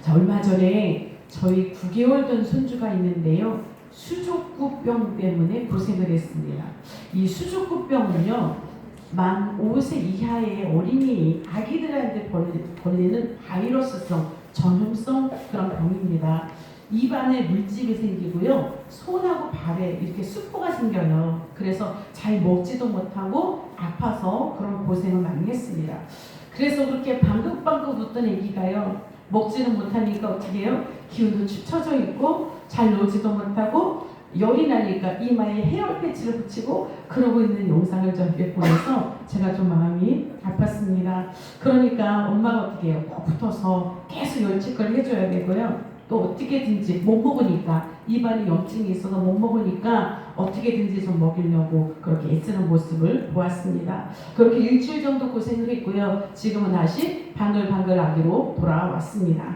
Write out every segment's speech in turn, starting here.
자, 얼마 전에 저희 9개월 된 손주가 있는데요. 수족구병 때문에 고생을 했습니다. 이 수족구병은요, 만 5세 이하의 어린이 아기들한테 걸리는 바이러스성 전염성 그런 병입니다. 입안에 물집이 생기고요, 손하고 발에 이렇게 수포가 생겨요. 그래서 잘 먹지도 못하고 아파서 그런 고생을 많이 했습니다. 그래서 그렇게 방긋방긋 웃던 애기가요, 먹지는 못하니까 어떻게 해요? 기운도 축 처져 있고 잘 놀지도 못하고 열이 나니까 이마에 헤어 패치를 붙이고 그러고 있는 영상을 저에게 보내서 제가 좀 마음이 아팠습니다. 그러니까 엄마가 어떻게 해요? 꼭 붙어서 계속 열치걸 해줘야 되고요. 또 어떻게든지 못 먹으니까, 입안에 염증이 있어서 못 먹으니까 어떻게든지 좀 먹이려고 그렇게 애쓰는 모습을 보았습니다. 그렇게 일주일 정도 고생을 했고요. 지금은 다시 방글방글 아기로 돌아왔습니다.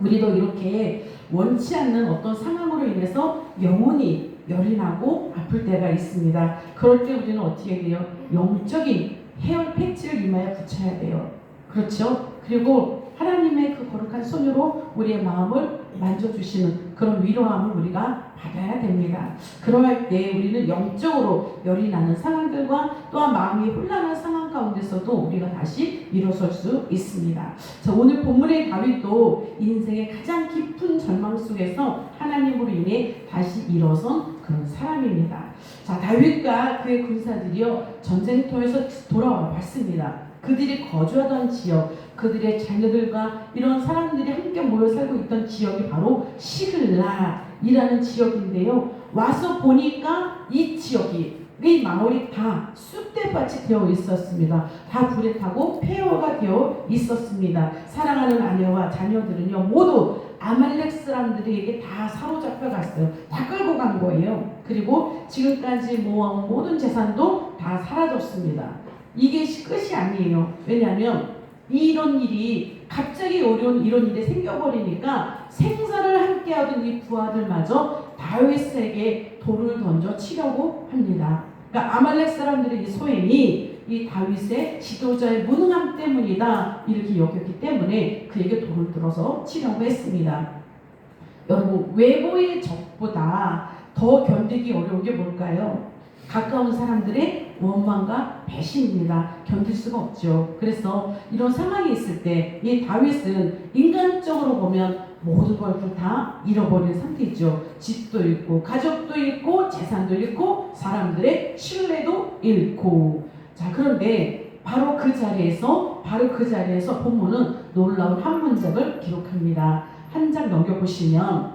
우리도 이렇게 원치 않는 어떤 상황으로 인해서 영혼이 열이 나고 아플 때가 있습니다. 그럴 때 우리는 어떻게 해요? 영적인 헤어 패치를 이마에 붙여야 돼요. 그렇죠? 그리고 하나님의 그 거룩한 손으로 우리의 마음을 만져주시는 그런 위로함을 우리가 받아야 됩니다. 그러할 때 우리는 영적으로 열이 나는 상황들과 또한 마음이 혼란한 상황 가운데서도 우리가 다시 일어설 수 있습니다. 자, 오늘 본문의 다윗도 인생의 가장 깊은 절망 속에서 하나님으로 인해 다시 일어선 그런 사람입니다. 자, 다윗과 그의 군사들이요, 전쟁터에서 돌아와 봤습니다. 그들이 거주하던 지역, 그들의 자녀들과 이런 사람들이 함께 모여 살고 있던 지역이 바로 시글락이라는 지역인데요. 와서 보니까 이 지역이, 이 마을이 다 쑥대밭이 되어 있었습니다. 다 불에 타고 폐허가 되어 있었습니다. 사랑하는 아내와 자녀들은요, 모두 아말렉 사람들에게 다 사로잡혀 갔어요. 다 끌고 간 거예요. 그리고 지금까지 모아온 모든 재산도 다 사라졌습니다. 이게 끝이 아니에요. 왜냐하면 이런 일이 갑자기 어려운 이런 일이 생겨버리니까 생사를 함께하던 이 부하들마저 다윗에게 돌을 던져 치려고 합니다. 그러니까 아말렉 사람들의 이 소행이 이 다윗의 지도자의 무능함 때문이다 이렇게 여겼기 때문에 그에게 돌을 들어서 치려고 했습니다. 여러분, 외부의 적보다 더 견디기 어려운 게 뭘까요? 가까운 사람들의 원망과 배신입니다. 견딜 수가 없죠. 그래서 이런 상황이 있을 때 이 다윗은 인간적으로 보면 모든 걸 다 잃어버린 상태이죠. 집도 잃고 가족도 잃고 재산도 잃고 사람들의 신뢰도 잃고. 자, 그런데 바로 그 자리에서 본문은 놀라운 한 문장을 기록합니다. 한 장 넘겨보시면,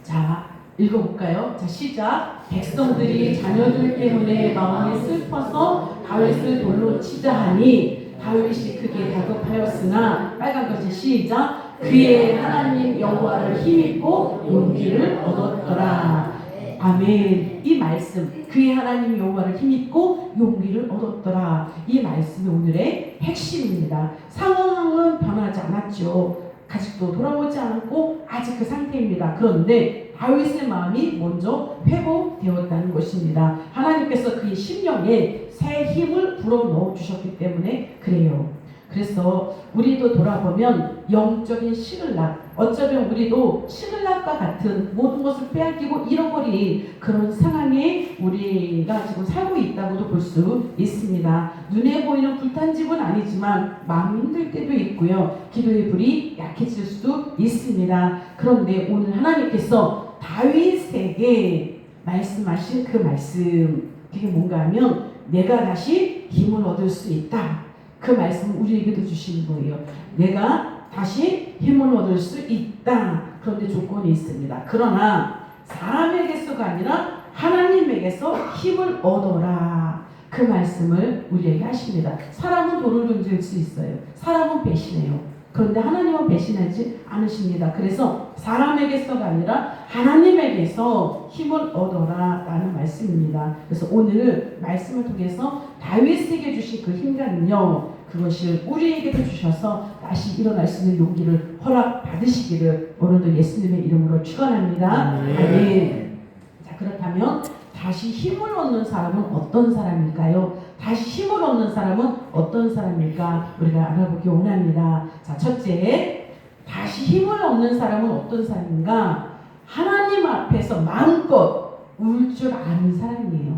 자, 읽어볼까요? 자, 시작. 백성들이 자녀들 때문에 마음이 슬퍼서 다윗을 돌로 치자 하니 다윗이 크게 다급하였으나, 빨간 것이 시작. 그의 하나님 여호와를 힘입고 용기를 얻었더라. 아멘. 이 말씀, 그의 하나님 여호와를 힘입고 용기를 얻었더라. 이 말씀이 오늘의 핵심입니다. 상황은 변하지 않았죠. 아직도 돌아오지 않고 아직 그 상태입니다. 그런데 다윗의 마음이 먼저 회복되었다는 것입니다. 하나님께서 그의 심령에 새 힘을 불어넣어 주셨기 때문에 그래요. 그래서 우리도 돌아보면 영적인 시글락, 어쩌면 우리도 시글락과 같은 모든 것을 빼앗기고 잃어버린 그런 상황에 우리가 지금 살고 있다고도 볼 수 있습니다. 눈에 보이는 불탄 집은 아니지만 마음이 힘들 때도 있고요. 기도의 불이 약해질 수도 있습니다. 그런데 오늘 하나님께서 다윗에게 말씀하신 그 말씀, 그게 뭔가 하면 내가 다시 힘을 얻을 수 있다. 그 말씀을 우리에게도 주시는 거예요. 내가 다시 힘을 얻을 수 있다. 그런데 조건이 있습니다. 그러나 사람에게서가 아니라 하나님에게서 힘을 얻어라. 그 말씀을 우리에게 하십니다. 사람은 돌을 던질 수 있어요. 사람은 배신해요. 그런데 하나님은 배신하지 않으십니다. 그래서 사람에게서가 아니라 하나님에게서 힘을 얻어라 라는 말씀입니다. 그래서 오늘 말씀을 통해서 다윗에게 주신 그 힘과는요, 그것을 우리에게도 주셔서 다시 일어날 수 있는 용기를 허락받으시기를 오늘도 예수님의 이름으로 축원합니다. 아멘. 자, 그렇다면 다시 힘을 얻는 사람은 어떤 사람일까요? 다시 힘을 얻는 사람은 어떤 사람일까? 우리가 알아보기 원합니다. 자, 첫째, 다시 힘을 얻는 사람은 어떤 사람인가? 하나님 앞에서 마음껏 울 줄 아는 사람이에요.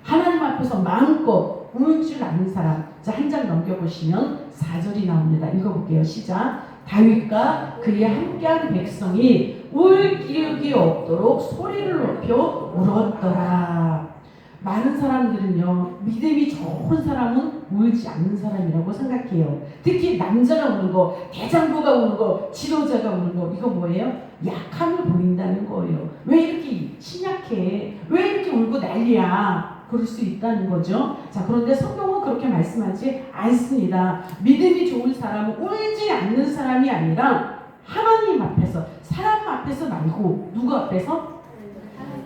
하나님 앞에서 마음껏 울 줄 아는 사람. 자, 한 장 넘겨보시면 4절이 나옵니다. 읽어볼게요. 시작. 다윗과 그의 함께한 백성이 울 기력이 없도록 소리를 높여 울었더라. 많은 사람들은요, 믿음이 좋은 사람은 울지 않는 사람이라고 생각해요. 특히 남자가 우는 거, 대장부가 우는 거, 지도자가 우는 거, 이거 뭐예요? 약함을 보인다는 거예요. 왜 이렇게 신약해? 왜 이렇게 울고 난리야? 그럴 수 있다는 거죠. 자, 그런데 성경은 그렇게 말씀하지 않습니다. 믿음이 좋은 사람은 울지 않는 사람이 아니라 하나님 앞에서, 사람 앞에서 말고 누구 앞에서?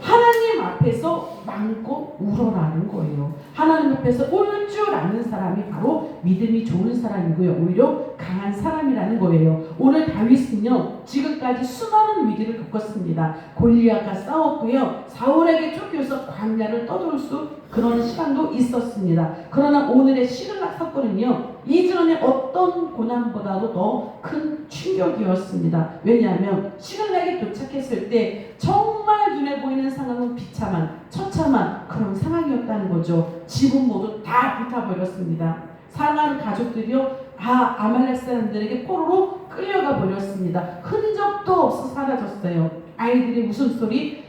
하나님 앞에서 마음껏 울어라는 거예요. 하나님 앞에서 울 줄 아는 사람이 바로 믿음이 좋은 사람이고요. 오히려 강한 사람이라는 거예요. 오늘 다윗은요, 지금까지 수많은 위기를 겪었습니다. 골리앗과 싸웠고요. 사울에게 쫓겨서 광야를 떠돌 수 그런 시간도 있었습니다. 그러나 오늘의 시글락 사건은요, 이전의 어떤 고난보다도 더 큰 충격이었습니다. 왜냐하면 시글락에 도착했을 때 정말 눈에 보이는 상황은 비참한, 처참한 그런 상황이었다는 거죠. 집은 모두 다 불타버렸습니다. 사랑하는 가족들이요, 아말렉 사람들에게 포로로 끌려가 버렸습니다. 흔적도 없어 사라졌어요. 아이들의 웃음소리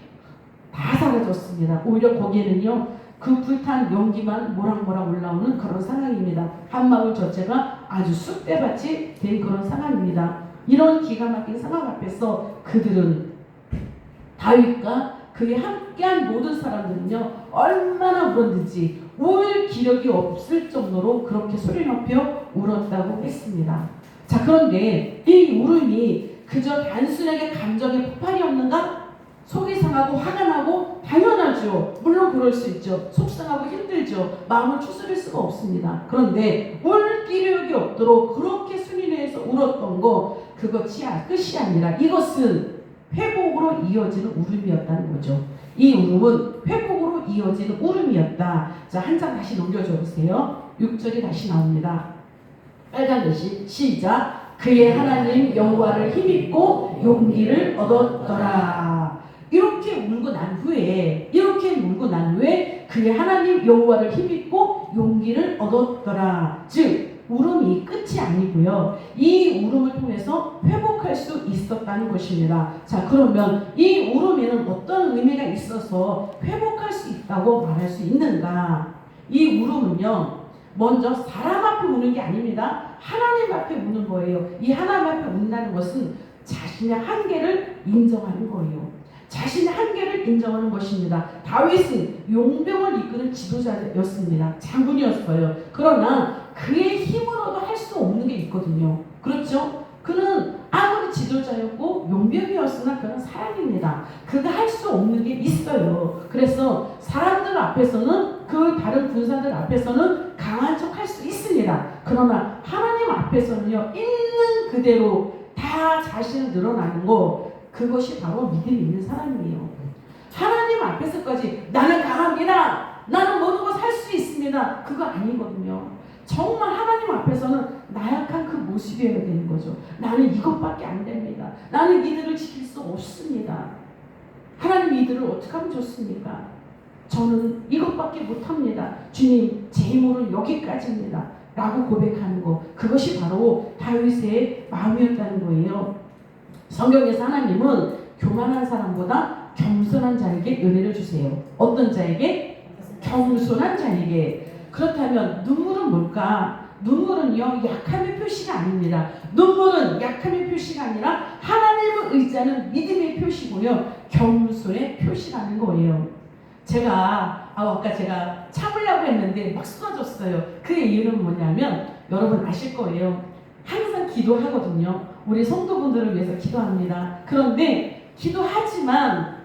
다 사라졌습니다. 오히려 거기에는요, 그 불탄 연기만 모락모락 올라오는 그런 상황입니다. 한마을 전체가 아주 쑥대밭이 된 그런 상황입니다. 이런 기가 막힌 상황 앞에서 그들은, 다윗과 그에 함께한 모든 사람들은요, 얼마나 울었는지 울 기력이 없을 정도로 그렇게 소리 높여 울었다고 했습니다. 자, 그런데 이 울음이 그저 단순하게 감정의 폭발이었는가? 속이 상하고 화가 나고 당연하죠. 물론 그럴 수 있죠. 속상하고 힘들죠. 마음을 추스릴 수가 없습니다. 그런데 울 기력이 없도록 그렇게 순위내에서 울었던 거, 그것이 끝이 아니라 이것은 회복으로 이어지는 울음이었다는 거죠. 이 울음은 회복으로 이어지는 울음이었다. 자, 한 장 다시 넘겨줘 보세요. 6절이 다시 나옵니다. 빨간 글씨 시작. 그의 하나님 여호와를 힘입고 용기를 얻었더라. 이렇게 울고 난 후에 그의 하나님 여호와를 힘입고 용기를 얻었더라. 즉 울음이 끝이 아니고요, 이 울음을 통해서 회복할 수 있었다는 것입니다. 자, 그러면 이 울음에는 어떤 의미가 있어서 회복할 수 있다고 말할 수 있는가? 이 울음은요, 먼저 사람 앞에 우는 게 아닙니다. 하나님 앞에 우는 거예요. 이 하나님 앞에 운다는 것은 자신의 한계를 인정하는 거예요. 자신의 한계를 인정하는 것입니다. 다윗은 용병을 이끄는 지도자였습니다. 장군이었어요. 그러나 그의 힘으로도 할 수 없는 게 있거든요. 그렇죠? 그는 아무리 지도자였고 용병이었으나 그는 사람입니다. 그가 할 수 없는 게 있어요. 그래서 사람들 앞에서는, 그 다른 군사들 앞에서는 강한 척 할 수 있습니다. 그러나 하나님 앞에서는요, 있는 그대로 다 자신을 늘어나는 거, 그것이 바로 믿음이 있는 사람이에요. 하나님 앞에서까지 나는 강합니다, 나는 모든 것 할 수 있습니다, 그거 아니거든요. 정말 하나님 앞에서는 나약한 그 모습이어야 되는 거죠. 나는 이것밖에 안 됩니다. 나는 이들을 지킬 수 없습니다. 하나님 이들을 어떻게 하면 좋습니까? 저는 이것밖에 못합니다. 주님, 제 힘으로는 여기까지입니다. 라고 고백하는 거, 그것이 바로 다윗의 마음이었다는 거예요. 성경에서 하나님은 교만한 사람보다 겸손한 자에게 은혜를 주세요. 어떤 자에게? 겸손한 자에게. 그렇다면 눈물은 뭘까? 눈물은요, 약함의 표시가 아닙니다. 눈물은 약함의 표시가 아니라 하나님을 의지하는 믿음의 표시고요, 겸손의 표시라는 거예요. 아까 제가 참으려고 했는데 막 쏟아졌어요. 그 이유는 뭐냐면, 여러분 아실 거예요. 항상 기도하거든요. 우리 성도분들을 위해서 기도합니다. 그런데 기도하지만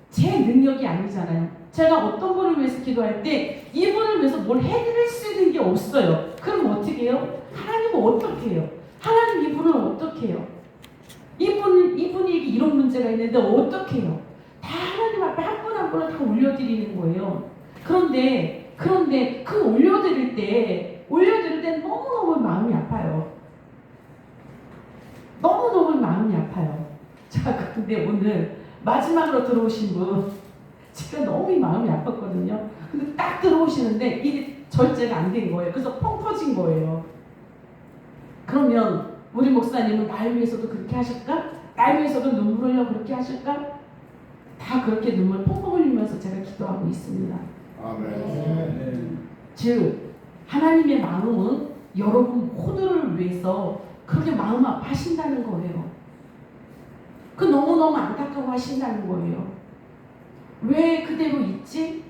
제 능력이 아니잖아요. 제가 어떤 분을 위해서 기도할 때 이분을 위해서 뭘 해드릴 수 있는 게 없어요. 그럼 어떻게 해요? 하나님은 어떻게 해요? 하나님 이분은 어떻게 해요? 이분에게 이런 문제가 있는데 어떻게 해요? 다 하나님 앞에 한 분 한 분을 다 올려드리는 거예요. 그런데 그 올려드릴 때 너무너무 마음이 아파요. 너무너무 마음이 아파요. 자, 근데 오늘 마지막으로 들어오신 분, 제가 너무 마음이 아팠거든요. 근데 딱 들어오시는데 일이 절제가 안 된 거예요. 그래서 펑 터진 거예요. 그러면 우리 목사님은 날 위해서도 그렇게 하실까? 날 위해서도 눈물 흘려 그렇게 하실까? 다 그렇게 눈물 펑펑 흘리면서 제가 기도하고 있습니다. 아멘. 즉 하나님의 마음은 여러분 모두를 위해서 그렇게 마음 아파하신다는 거예요. 그 너무너무 안타까워하신다는 거예요. 왜 그대로 있지?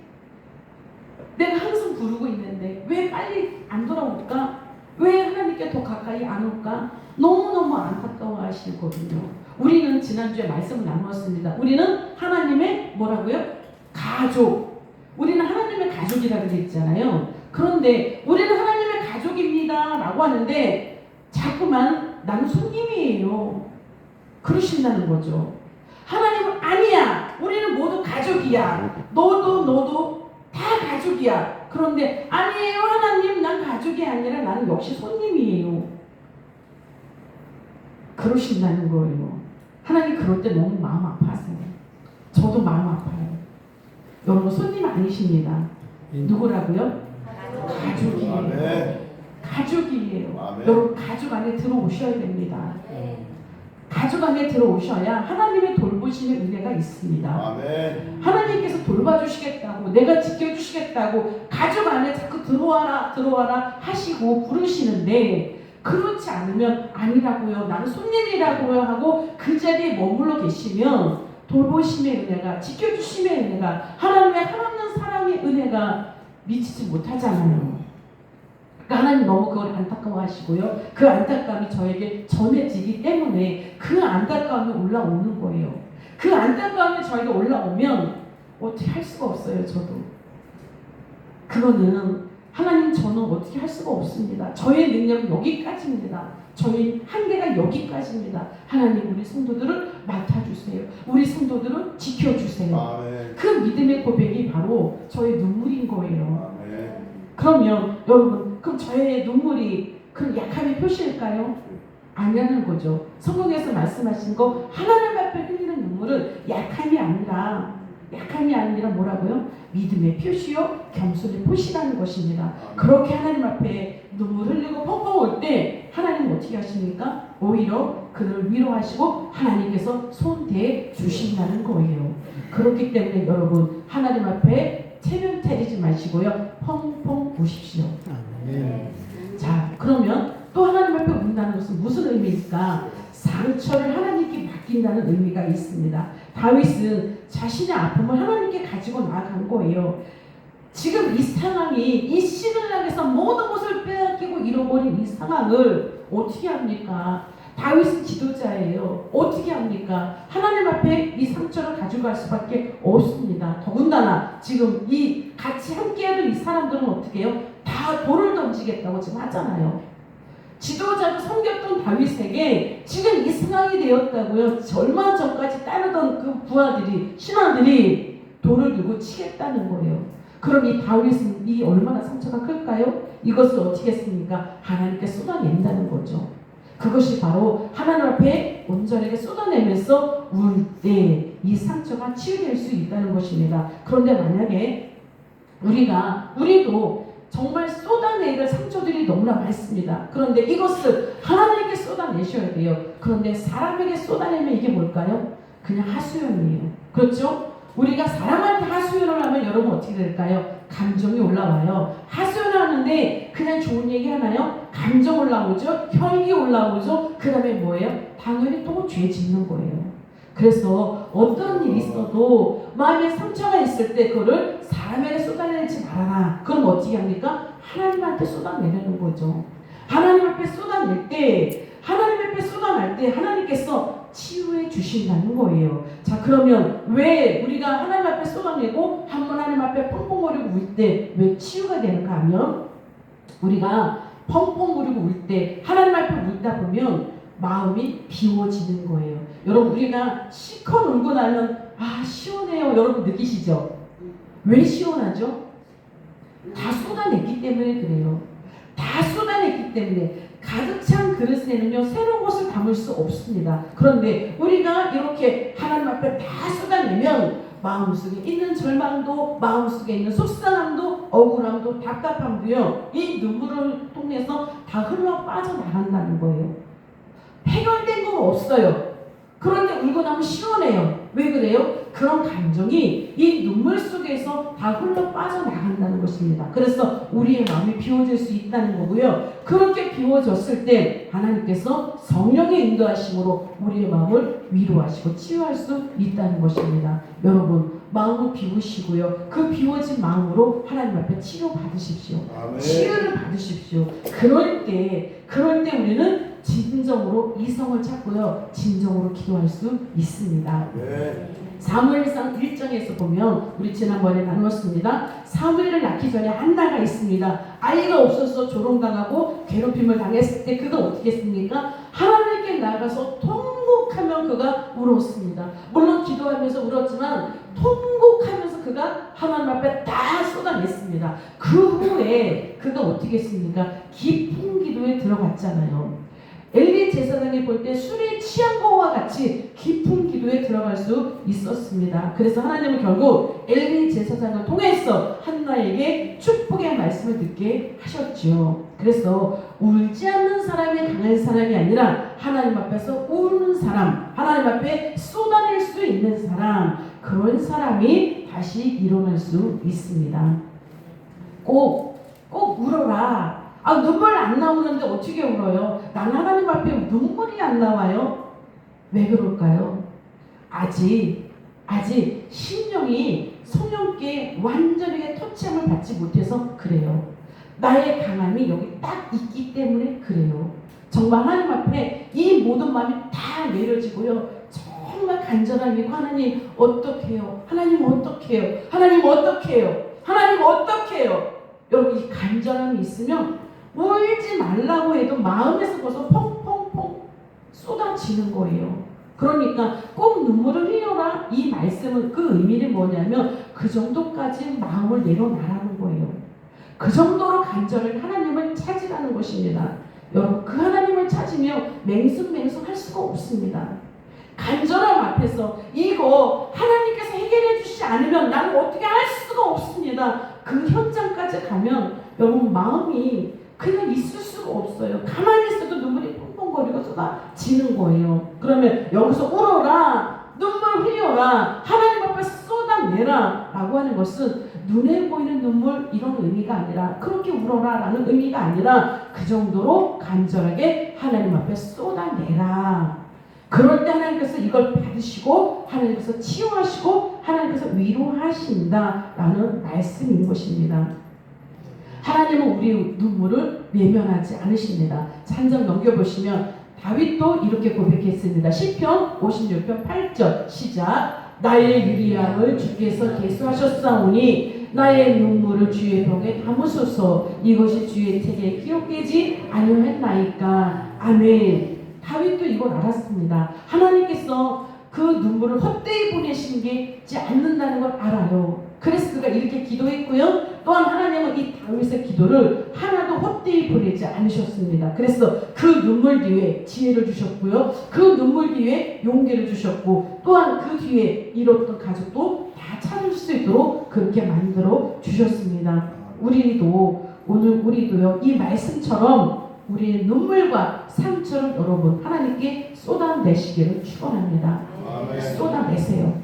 내가 항상 부르고 있는데 왜 빨리 안 돌아올까? 왜 하나님께 더 가까이 안 올까? 너무너무 안타까워하시거든요. 우리는 지난주에 말씀을 나누었습니다. 우리는 하나님의 뭐라고요? 가족. 우리는 하나님의 가족이라고 그랬잖아요. 그런데 우리는 하나님의 가족입니다 라고 하는데 자꾸만 나는 손님이에요 그러신다는 거죠. 하나님은 아니야, 우리는 모두 가족이야, 너도 다 가족이야. 그런데 아니에요 하나님, 난 가족이 아니라 나는 역시 손님이에요 그러신다는 거예요. 하나님 그럴 때 너무 마음 아파하세요. 저도 마음 아파요. 여러분 손님 아니십니다. 누구라고요? 가족이에요. 아멘. 가족이에요. 아멘. 여러분 가족 안에 들어오셔야 됩니다. 가족 안에 들어오셔야 하나님의 돌보심의 은혜가 있습니다. 아멘. 하나님께서 돌봐주시겠다고, 내가 지켜주시겠다고 가족 안에 자꾸 들어와라 하시고 부르시는데 그렇지 않으면 아니라고요, 나는 손님이라고요 하고 그 자리에 머물러 계시면 돌보심의 은혜가, 지켜주심의 은혜가, 하나님의 한없는 사랑의 은혜가 미치지 못하잖아요. 그러니까 하나님 너무 그걸 안타까워하시고요. 그 안타까움이 저에게 전해지기 때문에 그 안타까움이 올라오는 거예요. 그 안타까움이 저에게 올라오면 어떻게 할 수가 없어요. 저도 그거는 하나님, 저는 어떻게 할 수가 없습니다. 저의 능력은 여기까지입니다. 저희 한계가 여기까지입니다. 하나님, 우리 성도들을 맡아주세요. 우리 성도들을 지켜주세요. 아멘. 그 믿음의 고백이 바로 저의 눈물인 거예요. 아멘. 그러면 여러분, 그럼 저의 눈물이 그 약함의 표시일까요? 아니라는 거죠. 성경에서 말씀하신 거, 하나님 앞에 흘리는 눈물은 약함이 아니라 뭐라고요? 믿음의 표시요 겸손의 표시라는 것입니다. 그렇게 하나님 앞에 눈물 흘리고 펑펑 올 때 하나님 어떻게 하십니까? 오히려 그를 위로하시고 하나님께서 손대해 주신다는 거예요. 그렇기 때문에 여러분, 하나님 앞에 체면 차리지 마시고요, 펑펑 우십시오. 자, 그러면 또 하나님 앞에 운다는 것은 무슨 의미일까? 상처를 하나님께 맡긴다는 의미가 있습니다. 다윗은 자신의 아픔을 하나님께 가지고 나아간 거예요. 지금 이 상황이, 이 시들락에서 모든 것을 빼앗기고 잃어버린 이 상황을 어떻게 합니까? 다윗은 지도자예요. 어떻게 합니까? 하나님 앞에 이 상처를 가져갈 수밖에 없습니다. 더군다나 지금 이 같이 함께하던 이 사람들은 어떻게 해요? 다 돌을 던지겠다고 지금 하잖아요. 지도자로 섬겼던 다윗에게 지금 이 상황이 되었다고요. 얼마 전까지 따르던 그 부하들이, 신하들이 돌을 들고 치겠다는 거예요. 그럼 이 다윗은 이 얼마나 상처가 클까요? 이것을 어떻게 했습니까? 하나님께 쏟아낸다는 거죠. 그것이 바로 하나님 앞에 온전하게 쏟아내면서 울 때 이 상처가 치유될 수 있다는 것입니다. 그런데 만약에 우리도 정말 쏟아내야 상처들이 너무나 많습니다. 그런데 이것을 하나님께 쏟아내셔야 돼요. 그런데 사람에게 쏟아내면 이게 뭘까요? 그냥 하소연이에요. 그렇죠? 우리가 사람한테 하소연을 하면 여러분 어떻게 될까요? 감정이 올라와요. 하소연하는데 그냥 좋은 얘기 하나요? 감정 올라오죠? 혈기 올라오죠? 그 다음에 뭐예요? 당연히 또 죄 짓는 거예요. 그래서 어떤 일이 있어도 마음에 상처가 있을 때 그거를 사람에게 쏟아내지 말아라. 그럼 어떻게 합니까? 하나님한테 쏟아내려는 거죠. 하나님 앞에 쏟아낼 때, 하나님께서 치유해 주신다는 거예요. 자, 그러면 왜 우리가 하나님 앞에 쏟아내고 한번 하나님 앞에 펑펑 거리고 울 때 왜 치유가 되는가 하면, 우리가 펑펑 거리고 울 때 하나님 앞에 울다 보면 마음이 비워지는 거예요. 여러분, 우리가 실컷 울고 나면 시원해요. 여러분 느끼시죠? 왜 시원하죠? 다 쏟아냈기 때문에 그래요. 다 쏟아냈기 때문에. 가득 찬 그릇에는요 새로운 것을 담을 수 없습니다. 그런데 우리가 이렇게 하나님 앞에 다 쏟아내면 마음속에 있는 절망도, 마음속에 있는 속상함도, 억울함도, 답답함도요 이 눈물을 통해서 다 흘러 빠져나간다는 거예요. 해결된 건 없어요. 그런데 울고 나면 시원해요. 왜 그래요? 그런 감정이 이 눈물 속에서 다 흘러 빠져나간다는 것입니다. 그래서 우리의 마음이 비워질 수 있다는 거고요. 그렇게 비워졌을 때 하나님께서 성령의 인도하심으로 우리의 마음을 위로하시고 치유할 수 있다는 것입니다. 여러분 마음을 비우시고요. 그 비워진 마음으로 하나님 앞에 치료 받으십시오. 아멘. 치유를 받으십시오. 그럴 때 우리는 진정으로 이성을 찾고요. 진정으로 기도할 수 있습니다. 네. 사무엘상 1장에서 보면 우리 지난번에 나누었습니다. 사무엘을 낳기 전에 한나가 있습니다. 아이가 없어서 조롱당하고 괴롭힘을 당했을 때 그가 어떻게 했습니까? 하나님께 나가서 통곡하며 그가 울었습니다. 물론 기도하면서 울었지만 통곡하면서 그가 하나님 앞에 다 쏟아냈습니다. 그 후에 그가 어떻게 했습니까? 깊은 기도에 들어갔잖아요. 엘리 제사장이 볼 때 술에 취한 것과 같이 깊은 기도에 들어갈 수 있었습니다. 그래서 하나님은 결국 엘리 제사장을 통해서 한나에게 축복의 말씀을 듣게 하셨죠. 그래서 울지 않는 사람이 강한 사람이 아니라 하나님 앞에서 우는 사람, 하나님 앞에 쏟아낼 수 있는 사람, 그런 사람이 다시 일어날 수 있습니다. 꼭 울어라. 눈물 안 나오는데 어떻게 울어요? 난 하나님 앞에 눈물이 안 나와요. 왜 그럴까요? 아직 심령이 성령께 완전하게 터치함을 받지 못해서 그래요. 나의 강함이 여기 딱 있기 때문에 그래요. 정말 하나님 앞에 이 모든 마음이 다 내려지고요. 정말 간절한 이 하나님 어떻게 해요? 하나님 어떻게 해요? 하나님 어떻게 해요? 하나님 어떻게 해요? 여러분 이 간절함이 있으면 울지 말라고 해도 마음에서 벌써 펑펑펑 쏟아지는 거예요. 그러니까 꼭 눈물을 흘려라 이 말씀은 그 의미는 뭐냐면 그 정도까지 마음을 내려놔라는 거예요. 그 정도로 간절한 하나님을 찾으라는 것입니다. 여러분 그 하나님을 찾으며 맹숭맹숭할 수가 없습니다. 간절함 앞에서 이거 하나님께서 해결해 주시지 않으면 나는 어떻게 할 수가 없습니다. 그 현장까지 가면 여러분 마음이 그냥 있을 수가 없어요. 가만히 있어도 눈물이 펑펑거리고 쏟아지는 거예요. 그러면 여기서 울어라, 눈물 흘려라, 하나님 앞에 쏟아내라 라고 하는 것은 눈에 보이는 눈물 이런 의미가 아니라 그렇게 울어라 라는 의미가 아니라 그 정도로 간절하게 하나님 앞에 쏟아내라. 그럴 때 하나님께서 이걸 받으시고 하나님께서 치유하시고 하나님께서 위로하신다라는 말씀인 것입니다. 하나님은 우리 눈물을 외면하지 않으십니다. 한 장 넘겨보시면 다윗도 이렇게 고백했습니다. 시편 56편 8절 시작. 나의 유리함을 주께서 계수하셨사오니 나의 눈물을 주의 병에 담으소서. 이것이 주의 책에 기록되지 아니하였나이까. 아멘. 다윗도 이걸 알았습니다. 하나님께서 그 눈물을 헛되이 보내신 게 있지 않는다는 걸 알아요. 그래서 그가 이렇게 기도했고요. 또한 하나님은 이 다윗의 기도를 하나도 헛되이 보내지 않으셨습니다. 그래서 그 눈물 뒤에 지혜를 주셨고요. 그 눈물 뒤에 용기를 주셨고 또한 그 뒤에 잃었던 가족도 다 찾을 수 있도록 그렇게 만들어 주셨습니다. 우리도요 이 말씀처럼 우리의 눈물과 상처를 여러분 하나님께 쏟아내시기를 축원합니다. 쏟아내세요.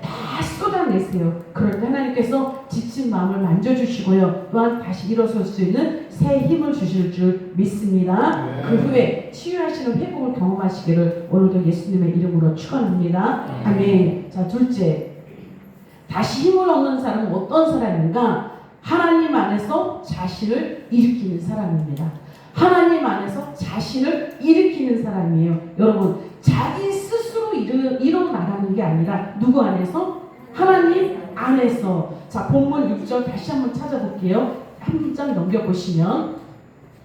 다 쏟아내세요. 그럴 때 하나님께서 지친 마음을 만져주시고요. 또한 다시 일어설 수 있는 새 힘을 주실 줄 믿습니다. 그 후에 치유하시는 회복을 경험하시기를 오늘도 예수님의 이름으로 축원합니다. 아멘. 자, 둘째, 다시 힘을 얻는 사람은 어떤 사람인가? 하나님 안에서 자신을 일으키는 사람입니다. 하나님 안에서 자신을 일으키는 사람이에요. 여러분 자기 스스로 일어나가는 게 아니라 누구 안에서? 하나님 안에서. 자, 본문 6절 다시 한번 찾아볼게요. 한 장 넘겨보시면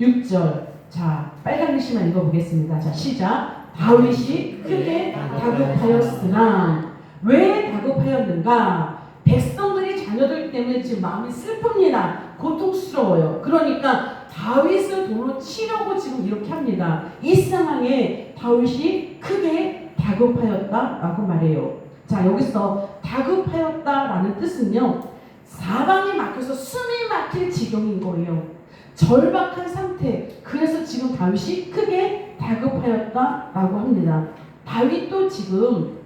6절. 자, 빨간 글씨만 읽어보겠습니다. 자, 시작. 다윗이 크게 다급하였으나. 왜 다급하였는가? 백성들이 자녀들 때문에 지금 마음이 슬픕니다. 고통스러워요. 그러니까 다윗을 돌로 치려고 지금 이렇게 합니다. 이 상황에 다윗이 크게 다급하였다라고 말해요. 자, 여기서 다급하였다라는 뜻은요, 사방이 막혀서 숨이 막힐 지경인 거예요. 절박한 상태. 그래서 지금 다윗이 크게 다급하였다라고 합니다. 다윗도 지금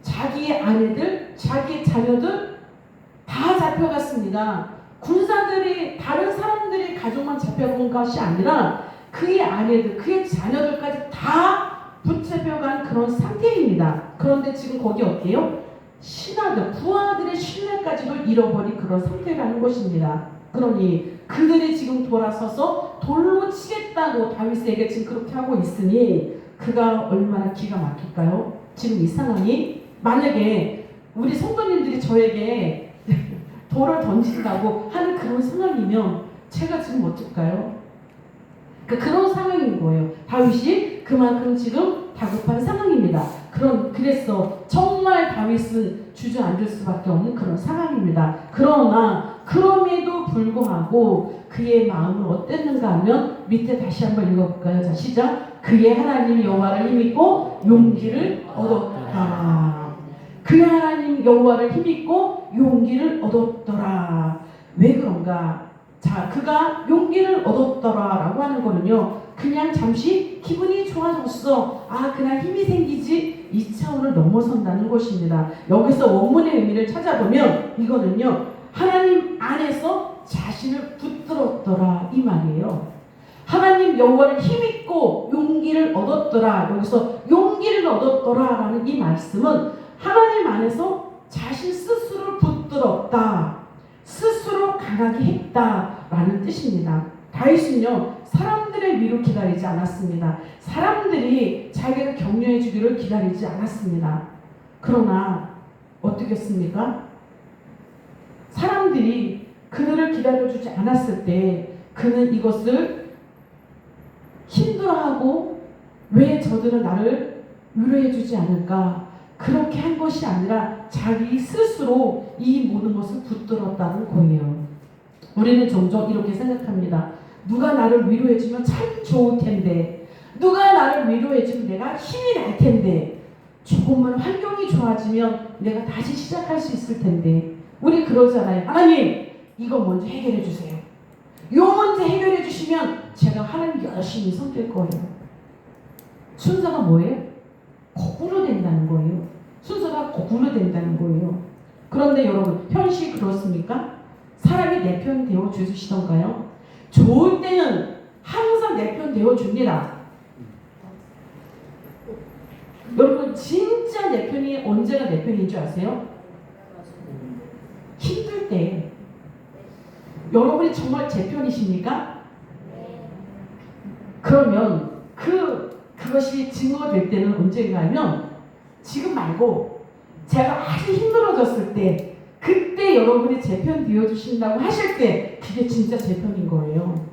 자기의 아내들, 자기의 자녀들 다 잡혀갔습니다. 군사들이, 다른 사람들이 가족만 잡혀간 것이 아니라 그의 아내들, 그의 자녀들까지 다 붙잡혀간 그런 상태입니다. 그런데 지금 거기 어때요? 신하들, 부하들의 신뢰까지도 잃어버린 그런 상태라는 것입니다. 그러니 그들이 지금 돌아서서 돌로 치겠다고 다윗에게 지금 그렇게 하고 있으니 그가 얼마나 기가 막힐까요? 지금 이 상황이, 만약에 우리 성도님들이 저에게 돌을 던진다고 하는 그런 상황이면 제가 지금 어떨까요? 그런 상황인 거예요. 다윗이 그만큼 지금 다급한 상황입니다. 그래서 정말 다윗은 주저앉을 수밖에 없는 그런 상황입니다. 그러나 그럼에도 불구하고 그의 마음은 어땠는가 하면 밑에 다시 한번 읽어볼까요? 자, 시작. 그의 하나님 여호와를 힘입고 용기를 얻었다. 그의 하나님 여호와를 힘입고 용기를 얻었더라. 왜 그런가? 자, 그가 용기를 얻었더라라고 하는 거는요, 그냥 잠시 기분이 좋아졌어, 그냥 힘이 생기지, 이 차원을 넘어선다는 것입니다. 여기서 원문의 의미를 찾아보면 이거는요, 하나님 안에서 자신을 붙들었더라 이 말이에요. 하나님 여호와를 힘입고 용기를 얻었더라. 여기서 용기를 얻었더라라는 이 말씀은 하나님 안에서 자신 스스로를 붙들었다, 스스로 강하게 했다라는 뜻입니다. 다윗은요, 사람들의 위로 기다리지 않았습니다. 사람들이 자기를 격려해 주기를 기다리지 않았습니다. 그러나 어떻겠습니까? 사람들이 그들을 기다려주지 않았을 때 그는 이것을 힘들어하고, 왜 저들은 나를 위로해 주지 않을까, 그렇게 한 것이 아니라 자기 스스로 이 모든 것을 붙들었다는 거예요. 우리는 종종 이렇게 생각합니다. 누가 나를 위로해주면 참 좋을 텐데, 누가 나를 위로해주면 내가 힘이 날 텐데, 조금만 환경이 좋아지면 내가 다시 시작할 수 있을 텐데. 우리 그러잖아요. 하나님, 이거 먼저 해결해 주세요. 요 문제 해결해 주시면 제가 하나님 열심히 섬길 거예요. 순서가 뭐예요? 거꾸로 된다는 거예요. 순서가 거꾸로 된다는 거예요. 그런데 여러분, 현실 그렇습니까? 사람이 내 편 되어 주시던가요? 좋을 때는 항상 내 편 되어 줍니다. 여러분, 진짜 내 편이 언제가 내 편인 줄 아세요? 힘들 때. 여러분이 정말 제 편이십니까? 그러면 그것이 증거가 될 때는 언제인가 하면, 지금 말고 제가 아주 힘들어졌을 때, 그때 여러분이 제 편 되어주신다고 하실 때 그게 진짜 제 편인 거예요.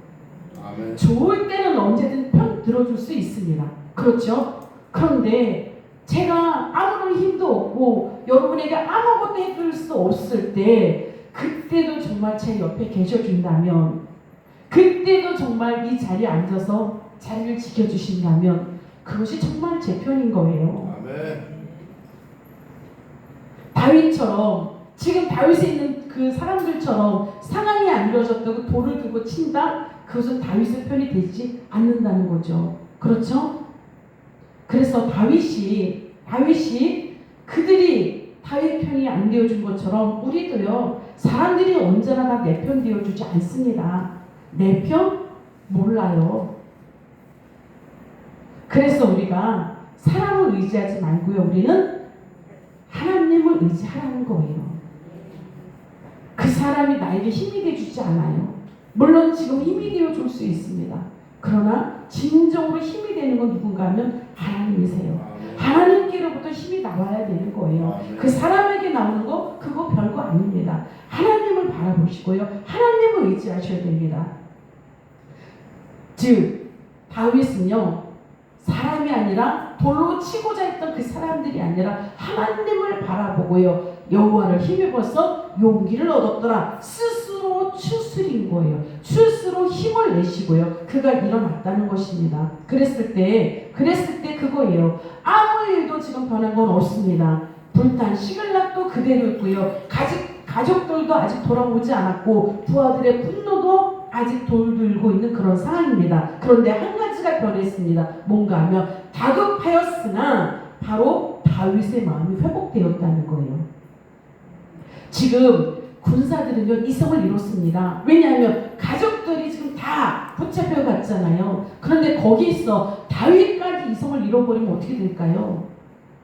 아멘. 좋을 때는 언제든 편 들어줄 수 있습니다. 그렇죠? 그런데 제가 아무런 힘도 없고 여러분에게 아무것도 해줄 수 없을 때, 그때도 정말 제 옆에 계셔준다면, 그때도 정말 이 자리에 앉아서 자리를 지켜주신다면 그것이 정말 제 편인 거예요. 아멘. 다윗처럼, 지금 다윗에 있는 그 사람들처럼 상황이 안 이루어졌다고 돌을 들고 친다? 그것은 다윗의 편이 되지 않는다는 거죠. 그렇죠? 그래서 다윗이 그들이 다윗 편이 안 되어준 것처럼 우리도요, 사람들이 언제나 다 내 편 되어주지 않습니다. 내 편 몰라요. 그래서 우리가 사람을 의지하지 말고요, 우리는 하나님을 의지하라는 거예요. 그 사람이 나에게 힘이 되어주지 않아요. 물론 지금 힘이 되어줄 수 있습니다. 그러나 진정으로 힘이 되는 건 누군가 하면 하나님이세요. 하나님께로부터 힘이 나와야 되는 거예요. 그 사람에게 나오는 거 그거 별거 아닙니다. 하나님을 바라보시고요, 하나님을 의지하셔야 됩니다. 즉 다윗은요, 사람이 아니라 돌로 치고자 했던 그 사람들이 아니라 하나님을 바라보고요, 여호와를 힘입어서 용기를 얻었더라. 스스로 추스린 거예요. 추스로 힘을 내시고요. 그가 일어났다는 것입니다. 그랬을 때 그거예요. 아무 일도 지금 변한 건 없습니다. 불탄 시글락도 그대로 있고요. 가족들도 아직 돌아오지 않았고 부하들의 분노도 아직 돌들고 있는 그런 상황입니다. 그런데 한 가지가 변했습니다. 뭔가 하면 다급하였으나 바로 다윗의 마음이 회복되었다는 거예요. 지금 군사들은요 이성을 잃었습니다. 왜냐하면 가족들이 지금 다 붙잡혀 갔잖아요. 그런데 거기서 다윗까지 이성을 잃어버리면 어떻게 될까요?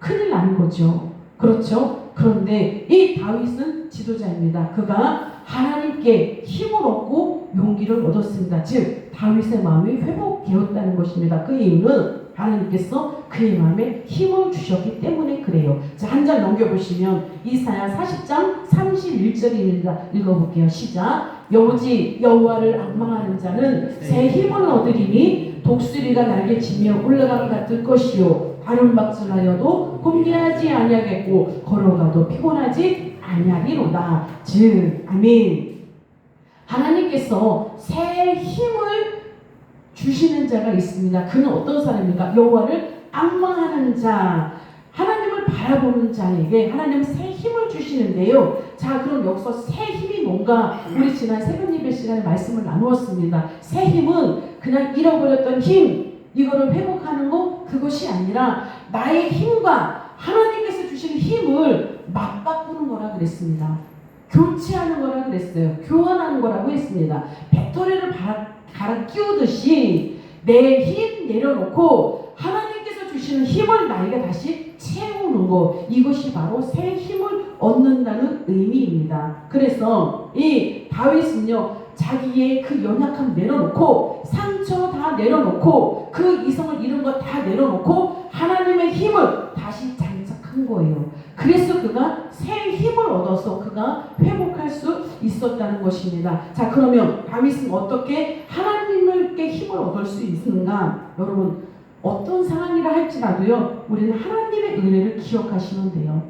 큰일 나는 거죠. 그렇죠? 그런데 이 다윗은 지도자입니다. 그가 하나님께 힘을 얻고 용기를 얻었습니다. 즉 다윗의 마음이 회복되었다는 것입니다. 그 이유는 하나님께서 그의 마음에 힘을 주셨기 때문에 그래요. 자, 한 장 넘겨보시면 이사야 40장 31절입니다. 읽어볼게요. 시작. 오직 여호와를 앙망하는 자는 새 힘을 얻으리니 독수리가 날개치며 올라감 같을 것이요 바람박질하여도 곤비하지 아니하겠고 걸어가도 피곤하지 아니하리로다. 즉 아멘. 하나님께서 새 힘을 주시는 자가 있습니다. 그는 어떤 사람입니까? 여호와를 앙망하는 자, 하나님을 바라보는 자에게 하나님은 새 힘을 주시는데요. 자, 그럼 여기서 새 힘이 뭔가 우리 지난 새벽 예배 시간에 말씀을 나누었습니다. 새 힘은 그냥 잃어버렸던 힘, 이거를 회복하는 거 그것이 아니라 나의 힘과 하나님께서 주시는 힘을 맞바꾸는 거라 그랬습니다. 교체하는 거라 그랬어요. 교환하는 거라고 했습니다. 배터리를 갈아 끼우듯이 내 힘 내려놓고 하나님께서 주시는 힘을 나에게 다시 채우는 거, 이것이 바로 새 힘을 얻는다는 의미입니다. 그래서 이 다윗은요 자기의 그 연약함 내려놓고 상처 다 내려놓고 그 이성을 잃은 거 다 내려놓고 하나님의 힘을 다시 장착한 거예요. 그래서 그가 새 힘을 얻어서 그가 회복할 수 있었다는 것입니다. 자, 그러면 다윗은 어떻게 하나님께 힘을 얻을 수 있는가? 여러분, 어떤 상황이라 할지라도요 우리는 하나님의 은혜를 기억하시면 돼요.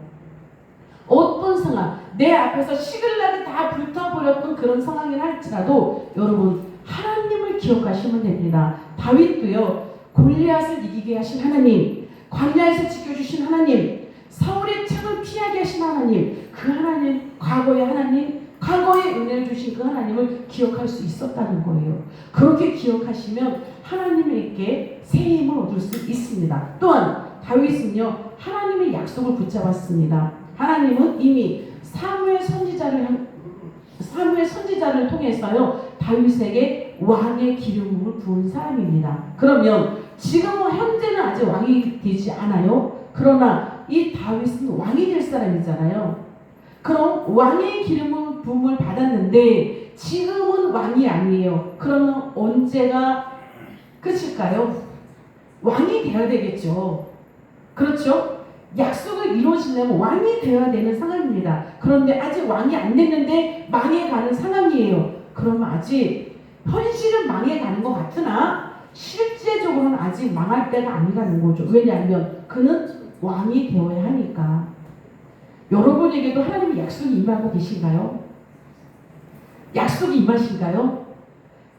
어떤 상황, 내 앞에서 시글락이 다 불타버렸던 그런 상황이라 할지라도 여러분 하나님을 기억하시면 됩니다. 다윗도요 골리앗을 이기게 하신 하나님, 광야에서 지켜주신 하나님, 사울의 창을 피하게 하신 하나님, 그 하나님, 과거의 하나님, 과거의 은혜를 주신 그 하나님을 기억할 수 있었다는 거예요. 그렇게 기억하시면 하나님에게 새 힘을 얻을 수 있습니다. 또한 다윗은요 하나님의 약속을 붙잡았습니다. 하나님은 이미 사무엘 선지자를 통해서요 다윗에게 왕의 기름을 부은 사람입니다. 그러면 지금은 현재는 아직 왕이 되지 않아요. 그러나 이 다윗은 왕이 될 사람이잖아요. 그럼 왕의 기름을 부음을 받았는데 지금은 왕이 아니에요. 그러면 언제가 끝일까요? 왕이 되어야 되겠죠. 그렇죠? 약속을 이루어지려면 왕이 되어야 되는 상황입니다. 그런데 아직 왕이 안 됐는데 망해가는 상황이에요. 그러면 아직 현실은 망해가는 것 같으나 실제적으로는 아직 망할 때가 아니라는 거죠. 왜냐하면 그는 왕이 되어야 하니까. 여러분에게도 하나님의 약속이 임하고 계신가요? 약속이 임하신가요?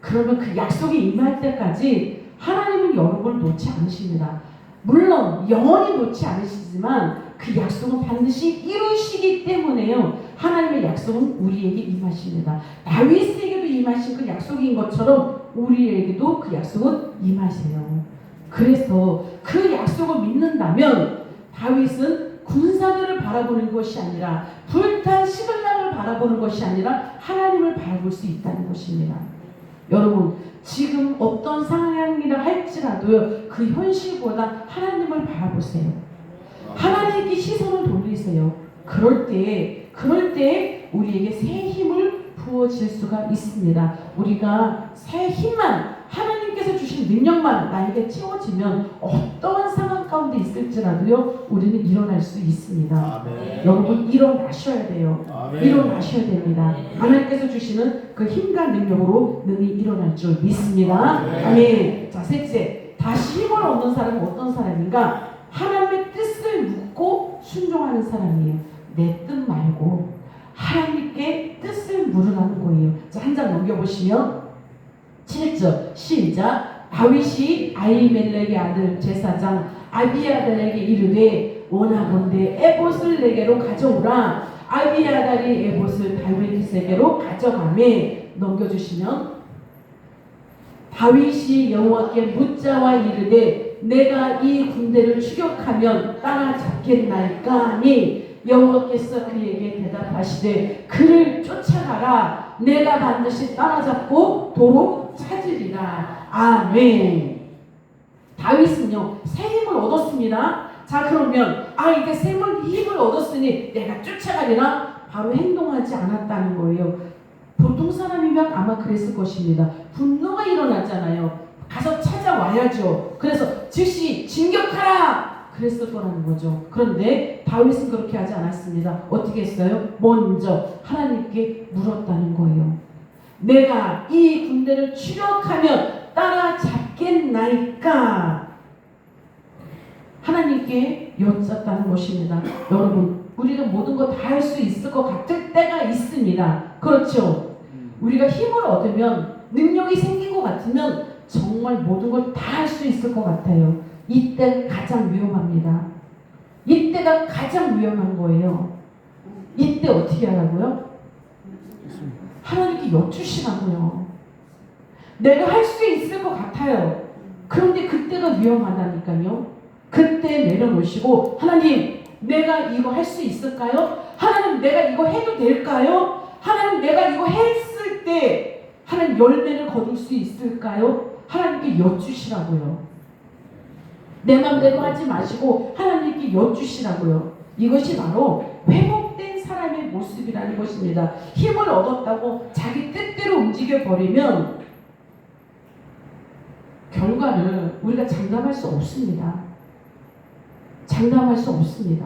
그러면 그 약속이 임할 때까지 하나님은 여러분을 놓지 않으십니다. 물론 영원히 놓지 않으시지만 그 약속은 반드시 이루시기 때문에요. 하나님의 약속은 우리에게 임하십니다. 다윗에게도 임하신 그 약속인 것처럼 우리에게도 그 약속은 임하세요. 그래서 그 약속을 믿는다면 다윗은 군사들을 바라보는 것이 아니라 불탄 시글락을 바라보는 것이 아니라 하나님을 바라볼 수 있다는 것입니다. 여러분 지금 어떤 상황이라 할지라도 그 현실보다 하나님을 바라보세요. 하나님께 시선을 돌리세요. 그럴 때 우리에게 새 힘을 부어질 수가 있습니다. 우리가 새 힘만, 하나님께서 주신 능력만 나에게 채워지면 어떠한 상황 가운데 있을지라도요 우리는 일어날 수 있습니다. 아멘. 여러분 일어나셔야 돼요. 아멘. 일어나셔야 됩니다. 하나님께서 주시는 그 힘과 능력으로 능히 일어날 줄 믿습니다. 아멘. 아멘. 자, 셋째, 다시 힘을 얻는 사람은 어떤 사람인가? 하나님의 뜻을 묻고 순종하는 사람이에요. 내 뜻 말고 하나님께 뜻을 물으라는 거예요. 자, 한 장 장 넘겨보시면 7절 시작. 다윗이 아히멜렉의 아들 제사장 아비아달에게 이르되 원하건대 에봇을 내게로 가져오라. 아비아달이 에봇을 다윗에게로 가져가매. 넘겨주시면 다윗이 여호와께 묻자와 이르되 내가 이 군대를 추격하면 따라잡겠나이까 하니 여호와께서 그에게 대답하시되 그를 쫓아가라. 내가 반드시 따라잡고 도로 찾으리라. 아멘. 다윗은요 새 힘을 얻었습니다. 자 그러면 이제 새 힘을 얻었으니 내가 쫓아가리라. 바로 행동하지 않았다는 거예요. 보통 사람이면 아마 그랬을 것입니다. 분노가 일어났잖아요. 가서 찾아와야죠. 그래서 즉시 진격하라 그랬을 거라는 거죠. 그런데 다윗은 그렇게 하지 않았습니다. 어떻게 했어요? 먼저 하나님께 물었다는 거예요. 내가 이 군대를 추격하면 따라잡겠나이까? 하나님께 여쭙다는 것입니다. 여러분, 우리가 모든 거 다 할 수 있을 것 같을 때가 있습니다. 그렇죠? 우리가 힘을 얻으면, 능력이 생긴 것 같으면 정말 모든 걸 다 할 수 있을 것 같아요. 이때가 가장 위험합니다. 이때가 가장 위험한 거예요. 이때 어떻게 하라고요? 하나님께 여쭈시라고요. 내가 할 수 있을 것 같아요. 그런데 그때가 위험하다니까요. 그때 내려놓으시고 하나님 내가 이거 할 수 있을까요? 하나님 내가 이거 해도 될까요? 하나님 내가 이거 했을 때 하나님 열매를 거둘 수 있을까요? 하나님께 여쭈시라고요. 내 맘대로 하지 마시고 하나님께 여쭈시라고요. 이것이 바로 회복된 사람의 모습이라는 것입니다. 힘을 얻었다고 자기 뜻대로 움직여버리면 결과를 우리가 장담할 수 없습니다. 장담할 수 없습니다.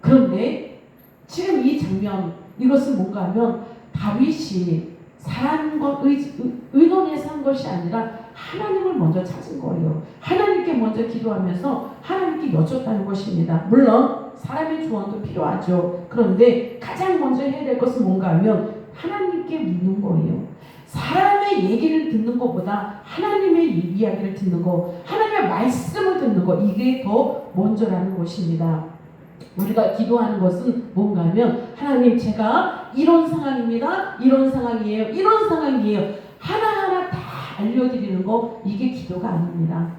그런데 지금 이 장면, 이것은 뭔가 하면 다윗이 사람과 의논해서 한 것이 아니라 하나님을 먼저 찾은 거예요. 하나님께 먼저 기도하면서 하나님께 여쭙다는 것입니다. 물론 사람의 조언도 필요하죠. 그런데 가장 먼저 해야 될 것은 뭔가 하면 하나님께 묻는 거예요. 사람의 얘기를 듣는 것보다 하나님의 이야기를 듣는 거, 하나님의 말씀을 듣는 거, 이게 더 먼저라는 것입니다. 우리가 기도하는 것은 뭔가 하면 하나님 제가 이런 상황입니다. 이런 상황이에요. 이런 상황이에요. 하나하나 다 알려드리는 거, 이게 기도가 아닙니다.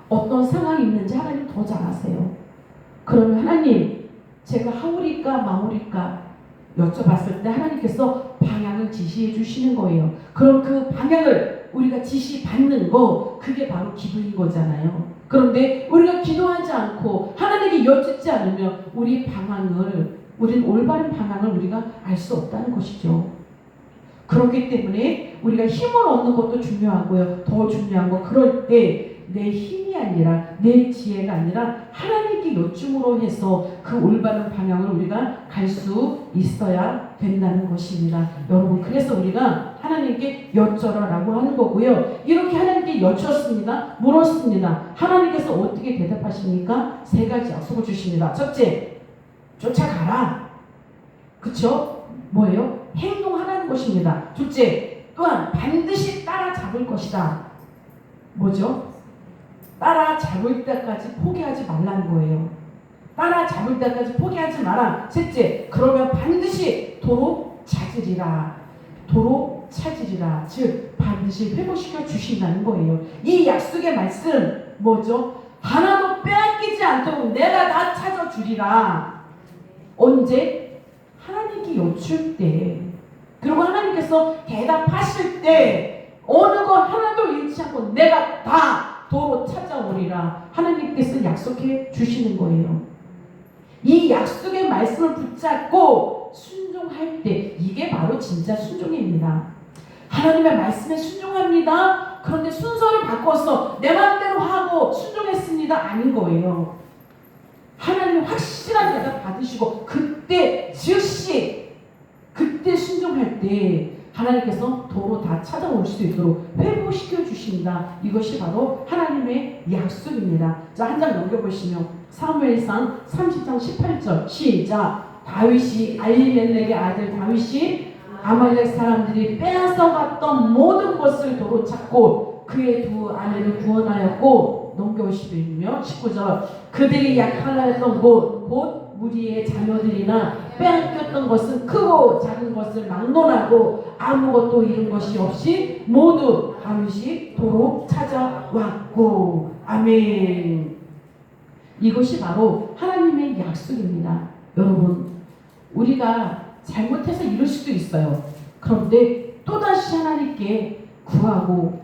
어떤 상황이 있는지 하나님 더 잘 아세요. 그러면 하나님 제가 하오리까 마오리까 여쭤봤을 때 하나님께서 방향을 지시해 주시는 거예요. 그럼 그 방향을 우리가 지시받는 거, 그게 바로 기도인 거잖아요. 그런데 우리가 기도하지 않고 하나님께 여쭙지 않으면 우리는 올바른 방향을 우리가 알 수 없다는 것이죠. 그렇기 때문에 우리가 힘을 얻는 것도 중요하고요. 더 중요한 거, 그럴 때 내 힘이 아니라 내 지혜가 아니라 하나님께 여쭈므로 해서 그 올바른 방향을 우리가 갈 수 있어야 된다는 것입니다. 여러분, 그래서 우리가 하나님께 여쭤라라고 하는 거고요. 이렇게 하나님께 여쭈었습니다. 물었습니다. 하나님께서 어떻게 대답하십니까? 세 가지 약속을 주십니다. 첫째, 쫓아가라. 그쵸? 뭐예요? 행동하라는 것입니다. 둘째, 또한 반드시 따라잡을 것이다. 뭐죠? 따라잡을 때까지 포기하지 말라는 거예요. 따라잡을 때까지 포기하지 마라. 셋째, 그러면 반드시 도로 찾으리라. 도로 찾으리라. 즉 반드시 회복시켜 주신다는 거예요. 이 약속의 말씀 뭐죠? 하나도 빼앗기지 않도록 내가 다 찾아주리라. 언제? 하나님께 여쭐 때, 그리고 하나님께서 대답하실 때 어느 것 하나도 잃지 않고 내가 다 도로 찾아오리라. 하나님께서 약속해 주시는 거예요. 이 약속의 말씀을 붙잡고 순종할 때, 이게 바로 진짜 순종입니다. 하나님의 말씀에 순종합니다. 그런데 순서를 바꿔서 내 마음대로 하고 순종했습니다. 아닌 거예요. 하나님 확실한 대답 받으시고 그때 즉시 그때 순종할 때 하나님께서 도로 다 찾아올 수 있도록 회복시켜 주신다. 이것이 바로 하나님의 약속입니다. 자, 한 장 넘겨보시면 사무엘상 30장 18절 시작. 다윗이 아히멜렉의 아들 다윗이 아말렉 사람들이 빼앗아갔던 모든 것을 도로 찾고 그의 두 아내를 구원하였고 농경 11며 19절 그들이 약탈하였던 곳 곧 무리의 자녀들이나 빼앗겼던 것은 크고 작은 것을 막론하고 아무것도 잃은 것이 없이 모두 반드시 도로 찾아왔고 아멘. 이것이 바로 하나님의 약속입니다. 여러분 우리가 잘못해서 이룰 수도 있어요. 그런데 또다시 하나님께 구하고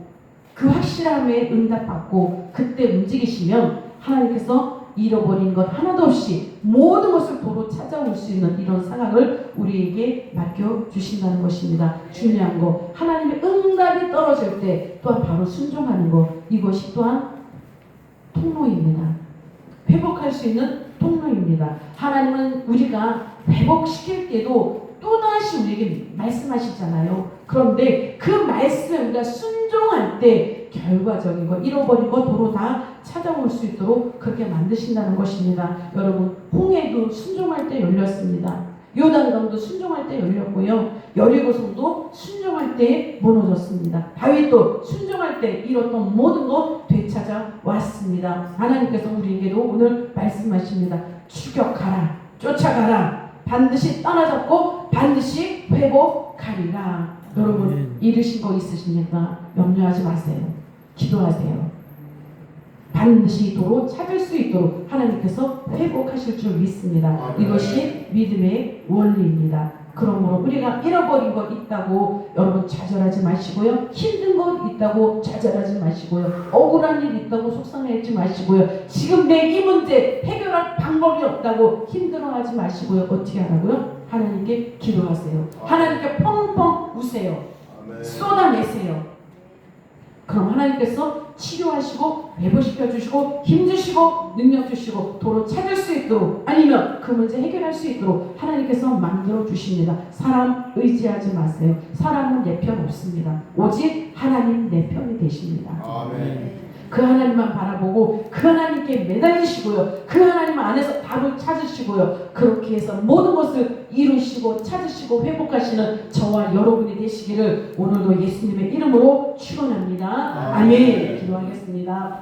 그 확실함에 응답받고 그때 움직이시면 하나님께서 잃어버린 것 하나도 없이 모든 것을 도로 찾아올 수 있는 이런 상황을 우리에게 맡겨주신다는 것입니다. 중요한 거 하나님의 응답이 떨어질 때 또한 바로 순종하는 것 이것이 또한 통로입니다. 회복할 수 있는 통로입니다. 하나님은 우리가 회복시킬 때도 또다시 우리에게 말씀하시잖아요. 그런데 그 말씀을 우리가 순종할 때 결과적인 것, 잃어버린 것 도로 다 찾아올 수 있도록 그렇게 만드신다는 것입니다. 여러분 홍해도 순종할 때 열렸습니다. 요단강도 순종할 때 열렸고요. 여리고성도 순종할 때 무너졌습니다. 다윗도 순종할 때 잃었던 모든 것 되찾아 왔습니다. 하나님께서 우리에게도 오늘 말씀하십니다. 추격하라, 쫓아가라, 반드시 따라잡고 반드시 회복하리라. 여러분 잃으신 거 있으십니까? 염려하지 마세요. 기도하세요. 반드시 도로 찾을 수 있도록 하나님께서 회복하실 줄 믿습니다. 이것이 믿음의 원리입니다. 그러므로 우리가 잃어버린 것 있다고 여러분 좌절하지 마시고요. 힘든 것 있다고 좌절하지 마시고요. 억울한 일 있다고 속상해하지 마시고요. 지금 내 이 문제 해결할 방법이 없다고 힘들어하지 마시고요. 어떻게 하라고요? 하나님께 기도하세요. 하나님께 펑펑 우세요. 쏟아내세요. 그럼 하나님께서 치료하시고 회복시켜 주시고 힘 주시고 능력 주시고 도로 찾을 수 있도록 아니면 그 문제 해결할 수 있도록 하나님께서 만들어 주십니다. 사람 의지하지 마세요. 사람은 내 편 없습니다. 오직 하나님 내 편이 되십니다. 아멘. 그 하나님만 바라보고 그 하나님께 매달리시고요. 그 하나님 안에서 답을 찾으시고요. 그렇게 해서 모든 것을 이루시고 찾으시고 회복하시는 저와 여러분이 되시기를 오늘도 예수님의 이름으로 축원합니다. 아멘. 기도하겠습니다.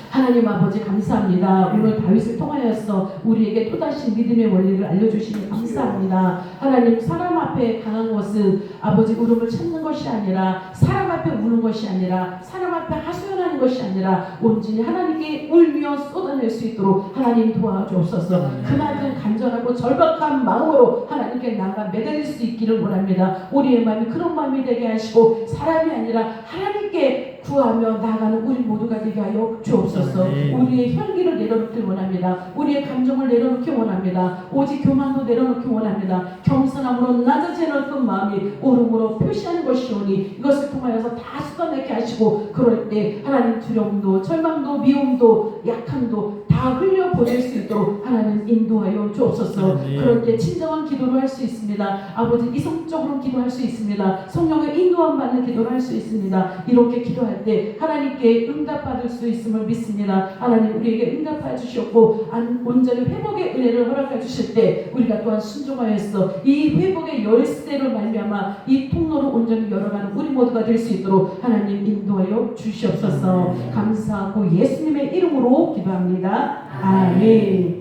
하나님 아버지 감사합니다. 오늘 다윗을 통하여서 우리에게 또다시 믿음의 원리를 알려주시니 감사합니다. 하나님 사람 앞에 강한 것은 아버지 울음을 참는 것이 아니라 사람 앞에 우는 것이 아니라 사람 앞에 하소연하는 것이 아니라 온전히 하나님께 울며 쏟아낼 수 있도록 하나님 도와주옵소서. 그만큼 간절하고 절박한 마음으로 하나님께 나아가 매달릴 수 있기를 원합니다. 우리의 마음이 그런 마음이 되게 하시고 사람이 아니라 하나님께 구하며 나아가는 우리 모두가 되게 하여 주옵소서. 우리의 혈기를 내려놓길 원합니다. 우리의 감정을 내려놓기 원합니다. 오직 교만도 내려놓기 원합니다. 겸손함으로 낮아지는 그 마음이 오름으로 표시하는 것이오니 이것을 통하여서 다 쏟아내게 하시고 그럴 때 하나님 두려움도 절망도 미움도 약함도 다 흘려보낼 수 있도록 하나님 인도하여 주옵소서. 그럴 때 진정한 기도를 할 수 있습니다. 아버지 이성적으로 기도할 수 있습니다. 성령의 인도함 받는 기도를 할 수 있습니다. 이렇게 기도할 때 하나님께 응답받을 수 있음을 믿습니다. 하나님 우리에게 응답해 주셨고 온전히 회복의 은혜를 허락해 주실 때 우리가 또한 순종하여서 이 회복의 열쇠를 말미암아 이 통로를 온전히 열어가는 우리 모두가 될 수 있도록 하나님 인도하여 주시옵소서. 감사하고 예수님의 이름으로 기도합니다. 아멘.